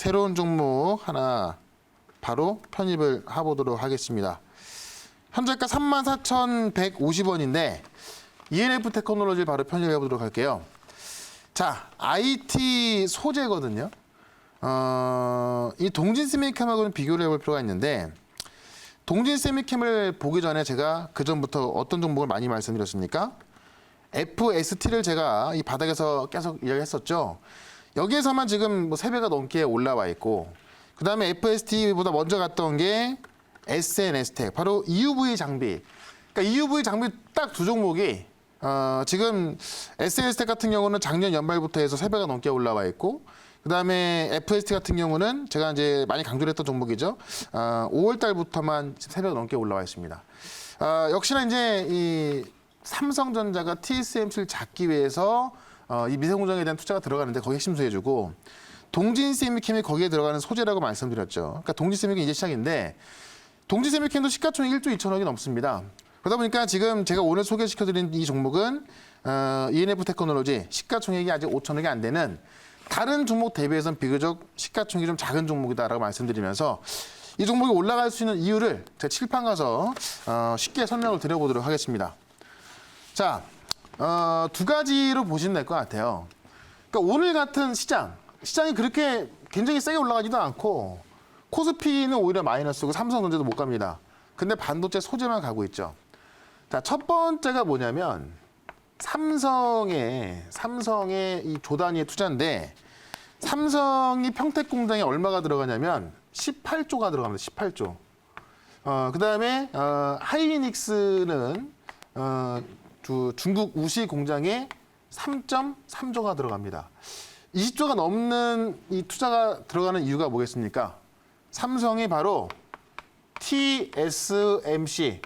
새로운 종목 하나 바로 편입을 해보도록 하겠습니다. 현재가 34,150원인데 ENF 테크놀로지를 바로 편입해 보도록 할게요. 자, IT 소재거든요. 이 동진 세미캠하고는 비교를 해볼 필요가 있는데 동진 세미캠을 보기 전에 제가 그 전부터 어떤 종목을 많이 말씀드렸습니까? FST를 제가 이 바닥에서 계속 이야기했었죠. 여기에서만 지금 뭐 3배가 넘게 올라와 있고 그 다음에 FST보다 먼저 갔던 게 SNS텍, 바로 EUV 장비. 그러니까 EUV 장비 딱 두 종목이 지금 SNS텍 같은 경우는 작년 연말부터 해서 3배가 넘게 올라와 있고 그 다음에 FST 같은 경우는 제가 이제 많이 강조를 했던 종목이죠. 5월 달부터만 3배가 넘게 올라와 있습니다. 역시나 이제 이 삼성전자가 TSMC를 잡기 위해서 이 미세공정에 대한 투자가 들어가는데 거기 핵심 소재주고 동진세미캠이 거기에 들어가는 소재라고 말씀드렸죠. 그러니까 동진세미캠이 이제 시작인데 동진세미캠도 시가총액 1조 2천억이 넘습니다. 그러다 보니까 지금 제가 오늘 소개시켜드린 이 종목은 ENF 테크놀로지 시가총액이 아직 5천억이 안 되는 다른 종목 대비해서는 비교적 시가총액이 좀 작은 종목이다라고 말씀드리면서 이 종목이 올라갈 수 있는 이유를 제가 칠판 가서 쉽게 설명을 드려보도록 하겠습니다. 자, 두 가지로 보시면 될 것 같아요. 그러니까 오늘 같은 시장이 그렇게 굉장히 세게 올라가지도 않고 코스피는 오히려 마이너스고 삼성전자도 못 갑니다. 근데 반도체 소재만 가고 있죠. 자, 첫 번째가 뭐냐면 삼성의 이 조단위의 투자인데 삼성이 평택 공장에 얼마가 들어가냐면 18조가 들어갑니다. 18조. 그다음에 하이닉스는 중국 우시 공장에 3.3조가 들어갑니다. 20조가 넘는 이 투자가 들어가는 이유가 뭐겠습니까? 삼성이 바로 TSMC,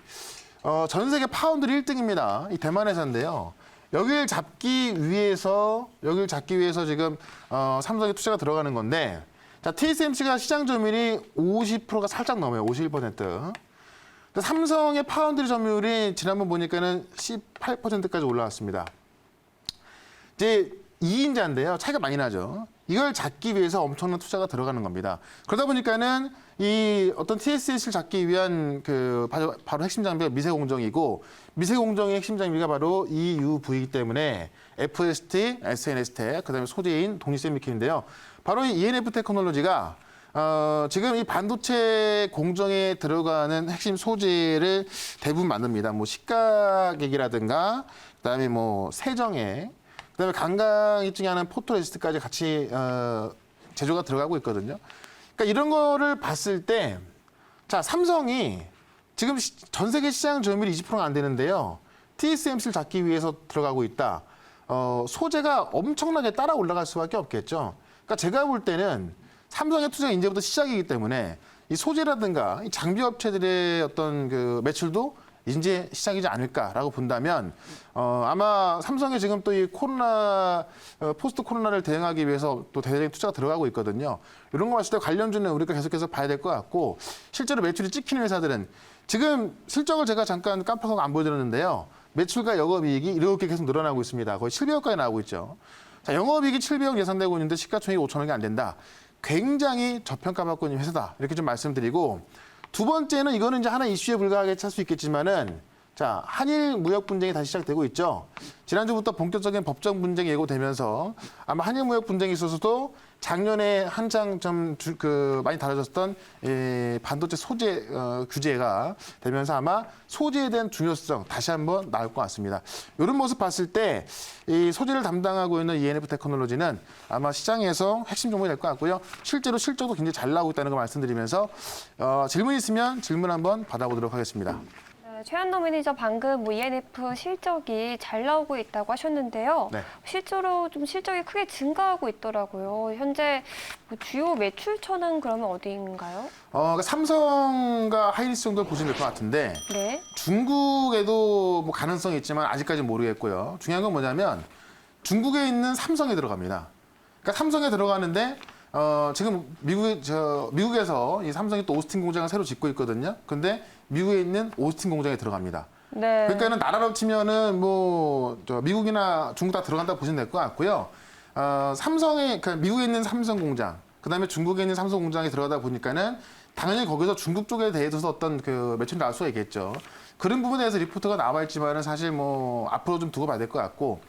전 세계 파운드리 1등입니다. 이 대만 회사인데요. 여길 잡기 위해서 지금 삼성의 투자가 들어가는 건데, 자, TSMC가 시장 점유율이 50%가 살짝 넘어요. 51%. 삼성의 파운드리 점유율이 지난번 보니까는 18%까지 올라왔습니다. 이제 2인자인데요. 차이가 많이 나죠. 이걸 잡기 위해서 엄청난 투자가 들어가는 겁니다. 그러다 보니까는 이 어떤 TSMC를 잡기 위한 바로 핵심 장비가 미세공정이고 미세공정의 핵심 장비가 바로 EUV이기 때문에 FST, SNS텍, 그다음에 소재인 동진세미캠인데요. 바로 이 ENF 테크놀로지가 지금 이 반도체 공정에 들어가는 핵심 소재를 대부분 만듭니다. 뭐 식가객이라든가 그다음에 뭐 세정액, 그다음에 강강 입증하는 포토레지스트까지 같이 제조가 들어가고 있거든요. 그러니까 이런 거를 봤을 때, 자, 삼성이 지금 전 세계 시장 점유율이 20%가 안 되는데요. TSMC를 잡기 위해서 들어가고 있다. 소재가 엄청나게 따라 올라갈 수밖에 없겠죠. 그러니까 제가 볼 때는 삼성의 투자가 이제부터 시작이기 때문에 이 소재라든가 이 장비 업체들의 어떤 매출도 이제 시작이지 않을까라고 본다면 아마 삼성이 지금 또 이 코로나 포스트 코로나를 대응하기 위해서 또 대대적인 투자가 들어가고 있거든요. 이런 거 봤을 때 관련주는 우리가 계속해서 봐야 될 것 같고 실제로 매출이 찍히는 회사들은 지금 실적을 제가 잠깐 깜빡하고 안 보여드렸는데요. 매출과 영업이익이 이렇게 계속 늘어나고 있습니다. 거의 700억까지 나오고 있죠. 자, 영업이익이 700억 예상되고 있는데 시가총액이 5천억이 안 된다. 굉장히 저평가받고 있는 회사다. 이렇게 좀 말씀드리고 두 번째는 이거는 이제 하나 이슈에 불과하게 찰 수 있겠지만은 자, 한일 무역 분쟁이 다시 시작되고 있죠. 지난주부터 본격적인 법정 분쟁이 예고되면서 아마 한일 무역 분쟁에 있어서도 작년에 한창 좀 많이 달라졌던 반도체 소재 규제가 되면서 아마 소재에 대한 중요성 다시 한번 나올 것 같습니다. 이런 모습 봤을 때 이 소재를 담당하고 있는 ENF 테크놀로지는 아마 시장에서 핵심 종목이 될 것 같고요. 실제로 실적도 굉장히 잘 나오고 있다는 걸 말씀드리면서 질문 있으면 질문 한번 받아보도록 하겠습니다. 최현노 매니저 방금 ENF 실적이 잘 나오고 있다고 하셨는데요. 네. 실제로 좀 실적이 크게 증가하고 있더라고요. 현재 주요 매출처는 그러면 어디인가요? 그러니까 삼성과 하이닉스 정도 보시면 될 것 같은데 네. 중국에도 뭐 가능성이 있지만 아직까지는 모르겠고요. 중요한 건 뭐냐면 중국에 있는 삼성에 들어갑니다. 그러니까 삼성에 들어가는데 지금 미국에서 이 삼성이 또 오스틴 공장을 새로 짓고 있거든요. 근데 미국에 있는 오스틴 공장에 들어갑니다. 네. 그러니까는 나라로 치면은 미국이나 중국 다 들어간다 보시면 될 것 같고요. 그러니까 미국에 있는 삼성 공장, 그다음에 중국에 있는 삼성 공장에 들어가다 보니까는 당연히 거기서 중국 쪽에 대해서 어떤 그 매출이 나올 수가 있겠죠. 그런 부분에 대해서 리포트가 나와 있지만은 사실 뭐 앞으로 좀 두고 봐야 될 것 같고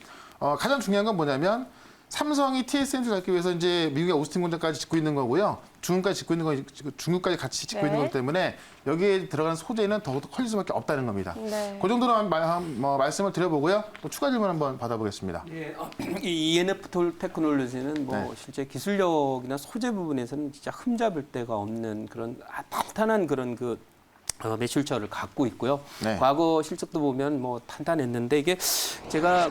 가장 중요한 건 뭐냐면 삼성이 TSMC 갖기 위해서 이제 미국의 오스틴 공장까지 짓고 있는 거고요. 중국까지 같이 짓고 네. 있는 거기 때문에 여기에 들어가는 소재는 더욱더 커질 수밖에 없다는 겁니다. 네. 그 정도로 말씀을 드려보고요. 또 추가 질문 한번 받아보겠습니다. 예, 이 ENF 테크놀로지는 뭐 네. 실제 기술력이나 소재 부분에서는 진짜 흠잡을 데가 없는 그런 탄탄한 그런 매출처를 갖고 있고요. 네. 과거 실적도 보면 뭐 탄탄했는데 이게 제가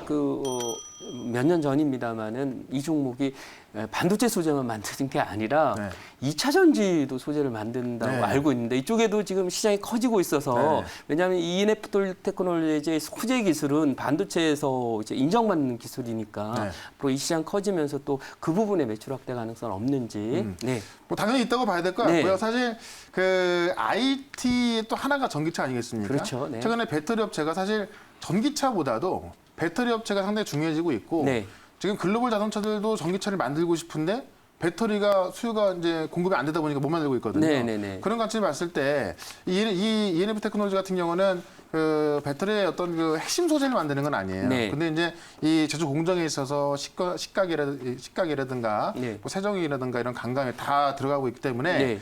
몇 년 전입니다만은 이 종목이 반도체 소재만 만드는 게 아니라 네. 2차 전지도 소재를 만든다고 네. 알고 있는데 이쪽에도 지금 시장이 커지고 있어서 네. 왜냐하면 이 ENF 테크놀로지의 소재 기술은 반도체에서 이제 인정받는 기술이니까 네. 앞으로 이 시장 커지면서 또 그 부분에 매출 확대 가능성 없는지 네. 뭐 당연히 있다고 봐야 될 것 네. 같고요. 사실 그 IT 또 하나가 전기차 아니겠습니까? 그렇죠. 네. 최근에 배터리 업체가 사실 전기차보다도 배터리 업체가 상당히 중요해지고 있고 네. 지금 글로벌 자동차들도 전기차를 만들고 싶은데 배터리가 수요가 이제 공급이 안 되다 보니까 못 만들고 있거든요. 네네네. 그런 관점을 봤을 때 이 ENF 테크놀로지 같은 경우는 그 배터리의 어떤 그 핵심 소재를 만드는 건 아니에요. 네. 근데 이제 이 제조 공정에 있어서 식각이라든가 네. 뭐 세정이라든가 이런 강강에 다 들어가고 있기 때문에 네.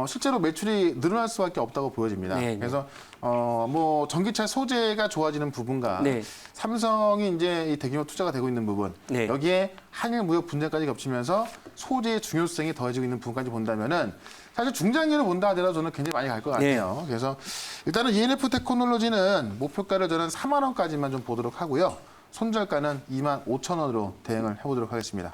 실제로 매출이 늘어날 수밖에 없다고 보여집니다. 네, 네. 그래서 뭐 전기차 소재가 좋아지는 부분과 네. 삼성이 이제 이 대규모 투자가 되고 있는 부분 네. 여기에 한일 무역 분쟁까지 겹치면서 소재의 중요성이 더해지고 있는 부분까지 본다면은 사실 중장기를 본다 하더라도 저는 굉장히 많이 갈 것 같아요. 그래서 일단은 ENF 테크놀로지는 목표가를 저는 4만 원까지만 좀 보도록 하고요. 손절가는 2만 5천 원으로 대응을 해보도록 하겠습니다.